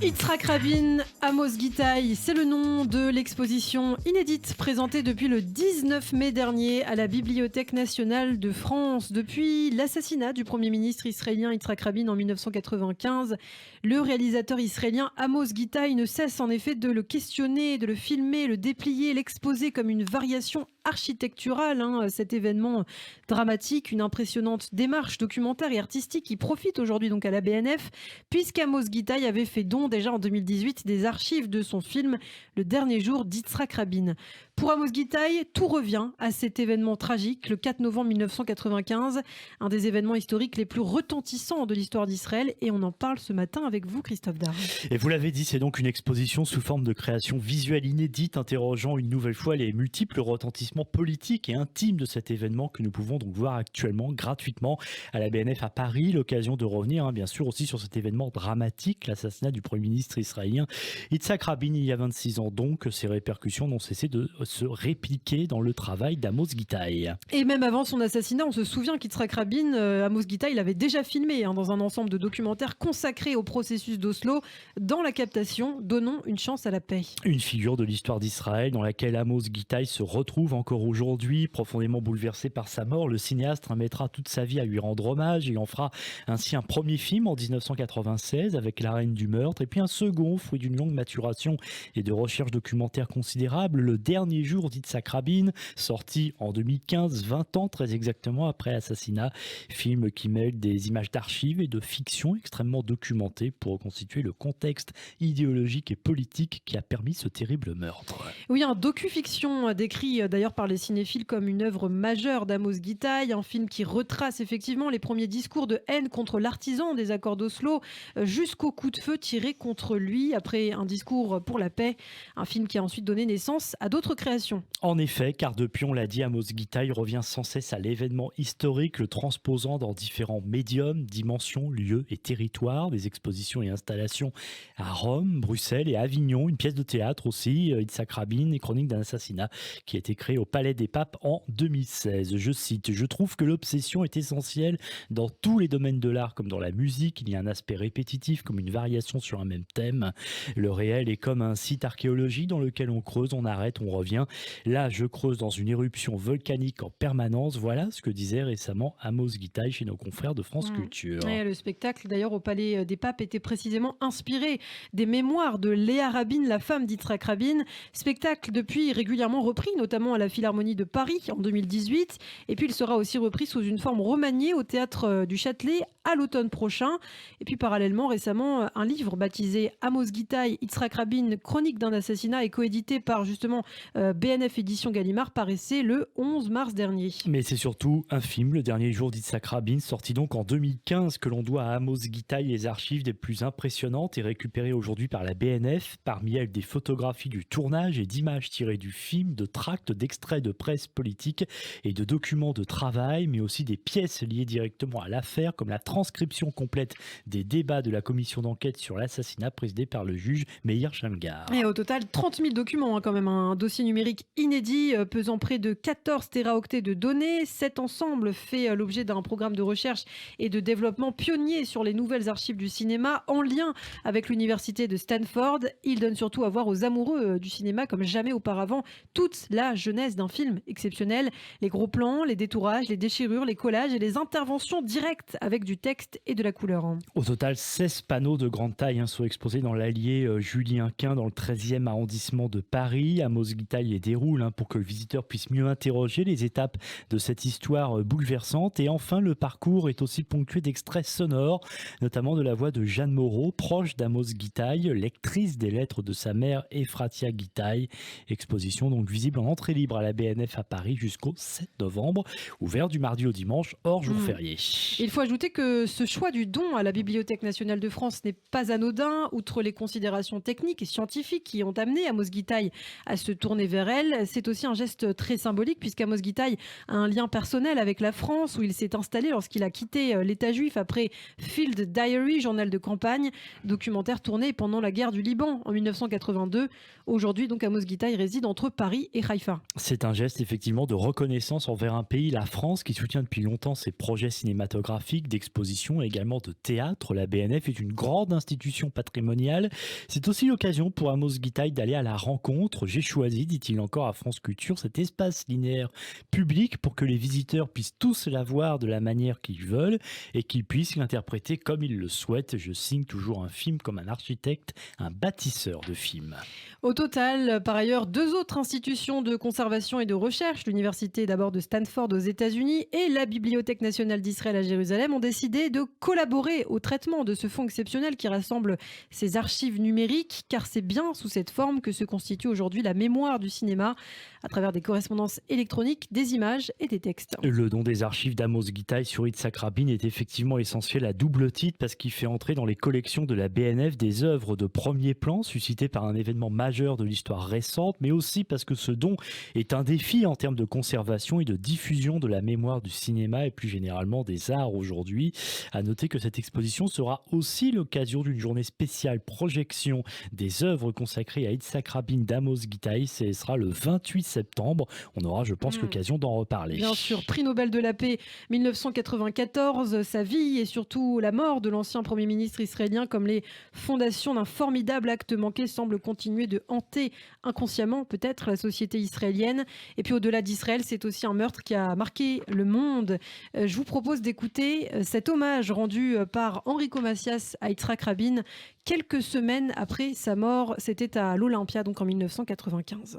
Yitzhak Rabin, Amos Gitaï, c'est le nom de l'exposition inédite présentée depuis le 19 mai dernier à la Bibliothèque nationale de France. Depuis l'assassinat du Premier ministre israélien Yitzhak Rabin en 1995, le réalisateur israélien Amos Gitaï ne cesse en effet de le questionner, de le filmer, le déplier, l'exposer comme une variation architecturale. Cet événement dramatique, une impressionnante démarche documentaire et artistique qui profite aujourd'hui donc à la BNF, puisqu'Amos Gitaï avait fait don déjà en 2018 des archives de son film Le dernier jour d'Yitzhak Rabin. Pour Amos Gitaï, tout revient à cet événement tragique, le 4 novembre 1995, un des événements historiques les plus retentissants de l'histoire d'Israël, et on en parle ce matin avec vous, Christophe Darre. Et vous l'avez dit, c'est donc une exposition sous forme de création visuelle inédite, interrogeant une nouvelle fois les multiples retentissements politiques et intimes de cet événement que nous pouvons donc voir actuellement gratuitement à la BNF à Paris. L'occasion de revenir bien sûr aussi sur cet événement dramatique, l'assassinat du Premier ministre israélien Yitzhak Rabin il y a 26 ans. Donc ses répercussions n'ont cessé de se répliquer dans le travail d'Amos Gitaï. Et même avant son assassinat, on se souvient qu'Yitzhak Rabin, Amos Gitaï l'avait déjà filmé dans un ensemble de documentaires consacrés au processus d'Oslo, dans la captation Donnons une chance à la paix. Une figure de l'histoire d'Israël dans laquelle Amos Gitaï se retrouve encore aujourd'hui. Profondément bouleversé par sa mort, le cinéaste mettra toute sa vie à lui rendre hommage et en fera ainsi un premier film en 1996 avec La Reine du meurtre, et puis un second, fruit d'une longue maturation et de recherches documentaires considérables, Le dernier jour d'Yitzhak Rabin, sorti en 2015, 20 ans très exactement après l'assassinat. Film qui mêle des images d'archives et de fiction extrêmement documentées pour reconstituer le contexte idéologique et politique qui a permis ce terrible meurtre. Oui, un docu-fiction décrit d'ailleurs par les cinéphiles comme une œuvre majeure d'Amos Gitaï, un film qui retrace effectivement les premiers discours de haine contre l'artisan des accords d'Oslo jusqu'au coup de feu tiré contre lui après un discours pour la paix, un film qui a ensuite donné naissance à d'autres créations. En effet, car depuis, on l'a dit, Amos Gitaï revient sans cesse à l'événement historique, le transposant dans différents médiums, dimensions, lieux et territoires, des expositions et installations à Rome, Bruxelles et Avignon, une pièce de théâtre aussi, Yitzhak Rabin et Chronique d'un assassinat, qui a été créée au Palais des Papes en 2016. Je cite, « Je trouve que l'obsession est essentielle dans tous les domaines de l'art comme dans la musique. Il y a un aspect répétitif comme une variation sur un même thème. Le réel est comme un site archéologique dans lequel on creuse, on arrête, on revient. Là, je creuse dans une éruption volcanique en permanence. » Voilà ce que disait récemment Amos Gitaï chez nos confrères de France Culture. Et le spectacle, d'ailleurs, au Palais des Papes était précisément inspiré des mémoires de Léa Rabin, la femme d'Yitzhak Rabin. Spectacle depuis régulièrement repris, notamment à la Philharmonie de Paris en 2018. Et puis, il sera aussi repris sous une forme remaniée au Théâtre du Châtelet à l'automne prochain. Et puis, parallèlement, récemment, un livre baptisé Amos Gitaï, Yitzhak Rabin, Chronique d'un assassinat et coédité par justement BNF Édition Gallimard paraissait le 11 mars dernier. Mais c'est surtout un film, Le dernier jour d'Yitzhak Rabin, sorti donc en 2015, que l'on doit à Amos Gitaï, les archives des plus impressionnantes et récupérées aujourd'hui par la BNF. Parmi elles, des photographies du tournage et d'images tirées du film, de tracts, d'extraits de presse politique et de documents de travail, mais aussi des pièces liées directement à l'affaire, comme la transcription complète des débats de la commission d'enquête sur l'assassinat présidée par le juge Meir Shamgar. Et au total, 30 000 documents, quand même, un dossier numérique inédit, pesant près de 14 téraoctets de données. Cet ensemble fait l'objet d'un programme de recherche et de développement pionnier sur les nouvelles archives du cinéma, en lien avec l'université de Stanford. Il donne surtout à voir aux amoureux du cinéma, comme jamais auparavant, toute la genèse d'un film exceptionnel. Les gros plans, les détourages, les déchirures, les collages et les interventions directes avec du texte et de la couleur. Au total, 16 panneaux de grande taille sont exposés dans l'Allier Julien-Quint, dans le 13e arrondissement de Paris. Amos Gitaï les déroule pour que le visiteur puisse mieux interroger les étapes de cette histoire bouleversante. Et enfin, le parcours est aussi ponctué d'extraits sonores, notamment de la voix de Jeanne Moreau, proche d'Amos Gitaï, lectrice des lettres de sa mère Efratia Gitaï. Exposition donc visible en entrée libre à la BNF à Paris jusqu'au 7 novembre, ouvert du mardi au dimanche, hors jour férié. Il faut ajouter que ce choix du don à la Bibliothèque nationale de France n'est pas anodin, outre les considérations techniques et scientifiques qui ont amené Amos Gitaï à se tourner vers vers elle. C'est aussi un geste très symbolique puisqu'Amos Gitaï a un lien personnel avec la France où il s'est installé lorsqu'il a quitté l'État juif après Field Diary, journal de campagne, documentaire tourné pendant la guerre du Liban en 1982. Aujourd'hui, donc, Amos Gitaï réside entre Paris et Haïfa. C'est un geste effectivement de reconnaissance envers un pays, la France, qui soutient depuis longtemps ses projets cinématographiques, d'exposition et également de théâtre. La BNF est une grande institution patrimoniale. C'est aussi l'occasion pour Amos Gitaï d'aller à la rencontre. J'ai choisi, dit-il encore à France Culture, cet espace linéaire public pour que les visiteurs puissent tous la voir de la manière qu'ils veulent et qu'ils puissent l'interpréter comme ils le souhaitent. Je signe toujours un film comme un architecte, un bâtisseur de films. Au total, par ailleurs, 2 autres institutions de conservation et de recherche, l'université d'abord de Stanford aux États-Unis et la Bibliothèque nationale d'Israël à Jérusalem, ont décidé de collaborer au traitement de ce fonds exceptionnel qui rassemble ces archives numériques, car c'est bien sous cette forme que se constitue aujourd'hui la mémoire du cinéma, à travers des correspondances électroniques, des images et des textes. Le don des archives d'Amos Gitaï sur Yitzhak Rabin est effectivement essentiel à double titre parce qu'il fait entrer dans les collections de la BNF des œuvres de premier plan suscitées par un événement majeur de l'histoire récente, mais aussi parce que ce don est un défi en termes de conservation et de diffusion de la mémoire du cinéma et plus généralement des arts aujourd'hui. À noter que cette exposition sera aussi l'occasion d'une journée spéciale projection des œuvres consacrées à Yitzhak Rabin d'Amos Gitaï. Ce sera le 28 septembre. On aura, je pense, l'occasion d'en reparler. Bien sûr, prix Nobel de la paix 1994, sa vie et surtout la mort de l'ancien Premier ministre israélien comme les fondations d'un formidable acte manqué semblent continuer de hanter inconsciemment peut-être la société israélienne. Et puis au-delà d'Israël, c'est aussi un meurtre qui a marqué le monde. Je vous propose d'écouter cet hommage rendu par Enrico Macias à Yitzhak Rabin quelques semaines après sa mort. C'était à l'Olympia, donc en 1995.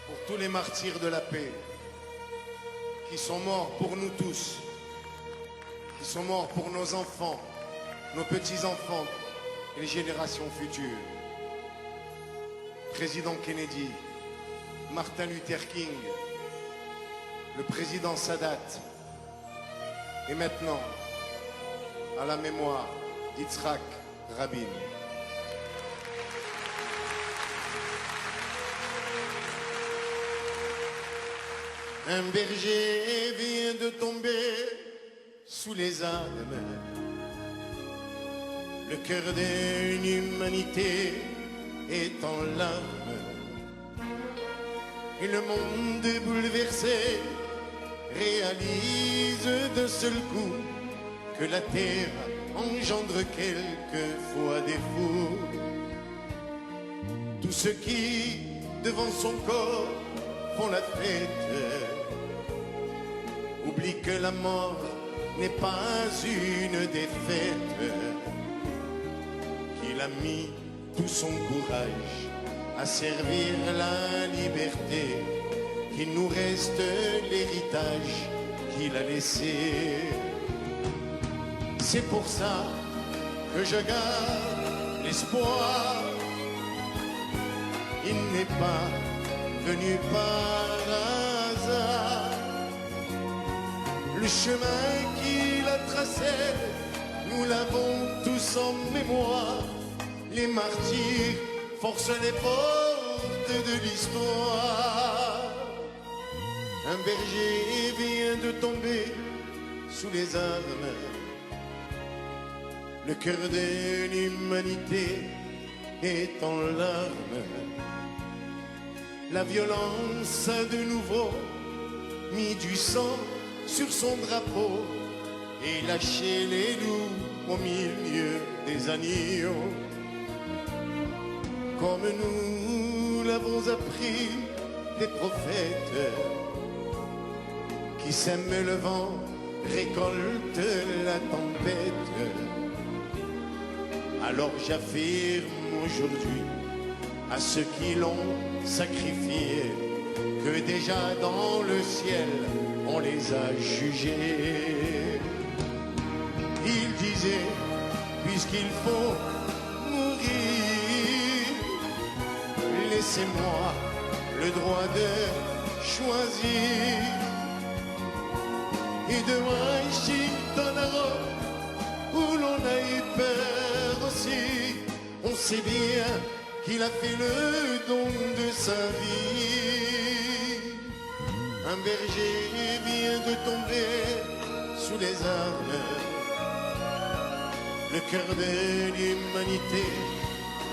Pour tous les martyrs de la paix qui sont morts pour nous tous, qui sont morts pour nos enfants, nos petits-enfants et les générations futures. Président Kennedy, Martin Luther King, le président Sadat, et maintenant, à la mémoire d'Yitzhak Rabin. Un berger vient de tomber sous les armes. Le cœur d'une humanité est en larmes. Et le monde est bouleversé réalise d'un seul coup que la terre engendre quelquefois des fous. Tous ceux qui, devant son corps, font la fête oublient que la mort n'est pas une défaite, qu'il a mis tout son courage à servir la liberté, qu'il nous reste l'héritage qu'il a laissé. C'est pour ça que je garde l'espoir. Il n'est pas venu par hasard. Le chemin qu'il a tracé, nous l'avons tous en mémoire. Les martyrs forcent les portes de l'histoire. Un berger vient de tomber sous les armes. Le cœur de l'humanité est en larmes. La violence a de nouveau mis du sang sur son drapeau et lâché les loups au milieu des agneaux. Comme nous l'avons appris des prophètes, qui sème le vent récolte la tempête. Alors j'affirme aujourd'hui à ceux qui l'ont sacrifié que déjà dans le ciel on les a jugés. Il disait, puisqu'il faut mourir, laissez-moi le droit de choisir. Et de Washington à Rome, où l'on a eu peur aussi, sait bien qu'il a fait le don de sa vie. Un berger vient de tomber sous les armes. Le cœur de l'humanité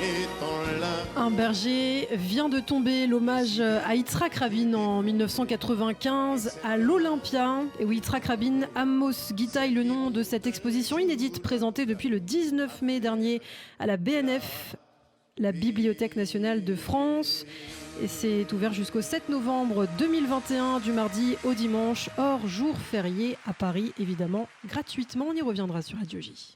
est en larmes. Un berger vient de tomber, l'hommage à Yitzhak Rabin en 1995 à l'Olympia. Et oui, Yitzhak Rabin, Amos Gitaï, le nom de cette exposition inédite présentée depuis le 19 mai dernier à la BNF, la Bibliothèque nationale de France. Et c'est ouvert jusqu'au 7 novembre 2021, du mardi au dimanche, hors jour férié à Paris, évidemment, gratuitement. On y reviendra sur Radio J.